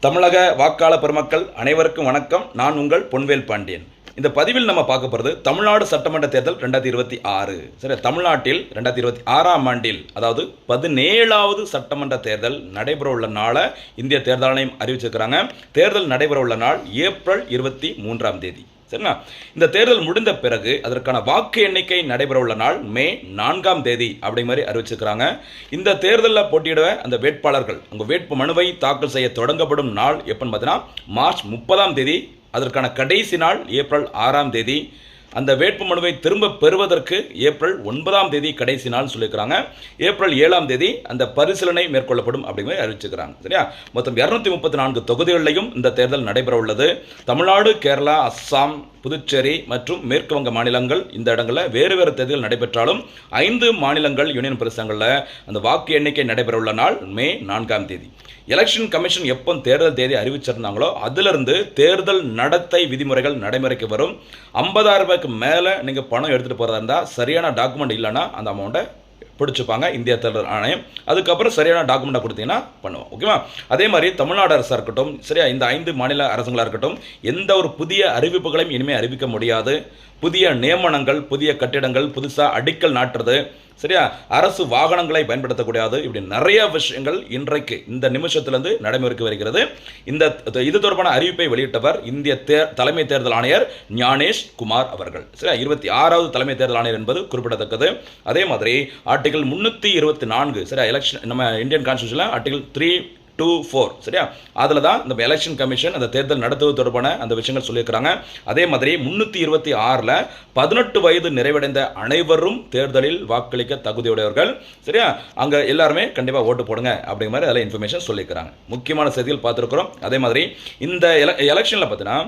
தமிழக வாக்காளர் பெருமக்கள் அனைவருக்கும் வணக்கம். நான் உங்கள் பொன்வேல் பாண்டியன். இந்த பதிவில் நம்ம பார்க்க போகிறது தமிழ்நாடு சட்டமன்ற தேர்தல் 2026. சரி, தமிழ்நாட்டில் 2026ஆம் ஆண்டில், அதாவது 17வது சட்டமன்ற தேர்தல் நடைபெற உள்ள நாளை இந்திய தேர்தல் ஆணையம் அறிவிச்சிருக்கிறாங்க. தேர்தல் நடைபெற உள்ள நாள் ஏப்ரல் 23ஆம் தேதி. சரிங்களா? இந்த தேர்தல் முடிந்த பிறகு அதற்கான வாக்கு எண்ணிக்கை நடைபெற உள்ள நாள் மே 4ஆம் தேதி அப்படி மாதிரி அறிவிச்சிருக்கிறாங்க. இந்த தேர்தலில் போட்டியிட அந்த வேட்பாளர்கள் உங்கள் வேட்பு மனுவை தாக்கல் செய்ய தொடங்கப்படும் நாள் எப்போன்னு பார்த்தீங்கன்னா மார்ச் 30ஆம் தேதி. அதற்கான கடைசி நாள் ஏப்ரல் 6ஆம் தேதி. அந்த வேட்பு மனுவை திரும்ப பெறுவதற்கு ஏப்ரல் 9ஆம் தேதி கடைசி நாள் சொல்லியிருக்கிறாங்க. ஏப்ரல் 7ஆம் தேதி அந்த பரிசீலனை மேற்கொள்ளப்படும் அப்படிங்கிற அறிவிச்சிருக்கிறாங்க. சரியா? மொத்தம் 234 தொகுதிகளிலையும் இந்த தேர்தல் நடைபெற உள்ளது. தமிழ்நாடு, கேரளா, அஸ்ஸாம், புதுச்சேரி மற்றும் மேற்கு வங்க மாநிலங்கள் இந்த இடங்களில் வேறு வேறு தேர்தல்கள் நடைபெற்றாலும் 5 மாநிலங்கள் யூனியன் பிரதேசங்களில் அந்த வாக்கு எண்ணிக்கை நடைபெற உள்ள நாள் மே 4ஆம் தேதி. எலெக்ஷன் கமிஷன் எப்போ தேர்தல் தேதி அறிவிச்சிருந்தாங்களோ அதிலிருந்து தேர்தல் நடத்தை விதிமுறைகள் நடைமுறைக்கு வரும். 50,000 ரூபாய்க்கு மேலே நீங்கள் பணம் எடுத்துகிட்டு போகிறதா இருந்தால் சரியான டாக்குமெண்ட் இல்லைன்னா அந்த அமௌண்ட்டை பிடிச்சிப்பாங்க இந்திய தேர்தல் ஆணையம். அதுக்கப்புறம் சரியான டாக்குமெண்ட்டை கொடுத்தீங்கன்னா பண்ணுவோம். ஓகேவா? அதே மாதிரி தமிழ்நாடு அரசாக இருக்கட்டும், சரியா, இந்த 5 மாநில அரசுகளாக இருக்கட்டும், எந்த ஒரு புதிய அறிவிப்புகளையும் இனிமேல் அறிவிக்க முடியாது. புதிய நியமனங்கள், புதிய கட்டிடங்கள், புதுசாக அடிக்கல் நாட்டுறது, சரியா, அரசு வாகனங்களை பயன்படுத்தக்கூடாது, இப்படி நிறைய விஷயங்கள் இன்றைக்கு இந்த நிமிஷத்திலிருந்து நடைமுறைக்கு வருகிறது. இது தொடர்பான அறிவிப்பை வெளியிட்டவர் இந்திய தலைமை தேர்தல் ஆணையர் ஞானேஷ் குமார் அவர்கள். சரியா, 26வது தலைமை தேர்தல் ஆணையர் என்பது குறிப்பிடத்தக்கது. அதே மாதிரி ஆர்டிகல் 324, சரியா, எலெக்ஷன் நம்ம இந்தியன் கான்ஸ்டியூஷனில் ஆர்டிகல் 324, சரியா, அதில் தான் இந்த எலெக்ஷன் கமிஷன் அந்த தேர்தல் நடத்துவது தொடர்பான அந்த விஷயங்கள் சொல்லியிருக்கிறாங்க. அதே மாதிரி 326ல் 18 வயது நிறைவடைந்த அனைவரும் தேர்தலில் வாக்களிக்க தகுதியுடையவர்கள். சரியா, அங்கே எல்லாருமே கண்டிப்பாக ஓட்டு போடுங்க அப்படிங்கிற மாதிரி அதில் இன்ஃபர்மேஷன் சொல்லியிருக்கிறாங்க. முக்கியமான செய்திகள் பார்த்துருக்குறோம். அதே மாதிரி இந்த எலெக்ஷனில் பார்த்தீங்கன்னா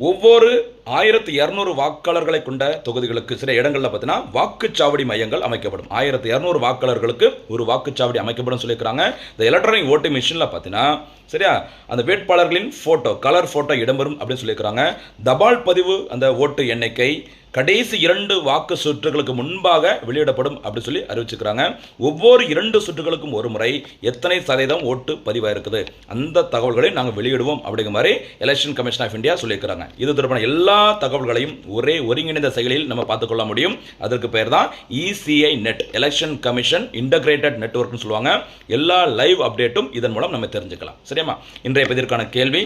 ஒவ்வொரு 1200 வாக்காளர்களை கொண்ட தொகுதிகளுக்கு சில இடங்களில் பார்த்தீங்கன்னா வாக்குச்சாவடி மையங்கள் அமைக்கப்படும். 1200 வாக்காளர்களுக்கு ஒரு வாக்குச்சாவடி அமைக்கப்படும் சொல்லியிருக்கிறாங்க. இந்த எலக்ட்ரானிக் ஓட்டிங் மிஷினில் பார்த்தீங்கன்னா, சரியா, அந்த வேட்பாளர்களின் ஃபோட்டோ, கலர் ஃபோட்டோ இடம்பெறும் அப்படின்னு சொல்லியிருக்கிறாங்க. தபால் பதிவு அந்த ஓட்டு எண்ணிக்கை கடைசி 2 வாக்கு சுற்றுகளுக்கு முன்பாக வெளியிடப்படும் அப்படின்னு சொல்லி அறிவிச்சிருக்கிறாங்க. ஒவ்வொரு 2 சுற்றுகளுக்கும் ஒரு முறை எத்தனை சதவீதம் ஓட்டு பதிவாயிருக்குது அந்த தகவல்களை நாங்கள் வெளியிடுவோம் அப்படிங்கிற மாதிரி எலெக்ஷன் கமிஷன் ஆஃப் இந்தியா சொல்லியிருக்கிறாங்க. இது தொடர்பான எல்லா தகவல்களையும் ஒரே ஒருங்கிணைந்த செயலில் நம்ம பார்த்துக்கொள்ள முடியும். அதற்கு பெயர் தான் ECI net, election commission integrated நெட்வொர்க்னு சொல்லுவாங்க. எல்லா லைவ் அப்டேட்டும் இதன் மூலம் நம்ம தெரிஞ்சுக்கலாம். சரியாமா? இன்றைய பதிற்கான கேள்வி: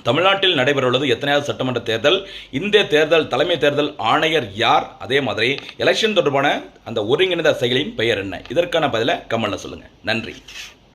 தமிழ்நாட்டில் நடைபெறவுள்ளது எத்தனையாவது சட்டமன்ற தேர்தல்? இந்திய தேர்தல் தலைமை தேர்தல் ஆணையர் யார்? அதே மாதிரி எலெக்ஷன் தொடர்பான அந்த ஒருங்கிணைந்த செயலின் பெயர் என்ன? இதற்கான பதிலை கமெண்ட்ல சொல்லுங்க. நன்றி.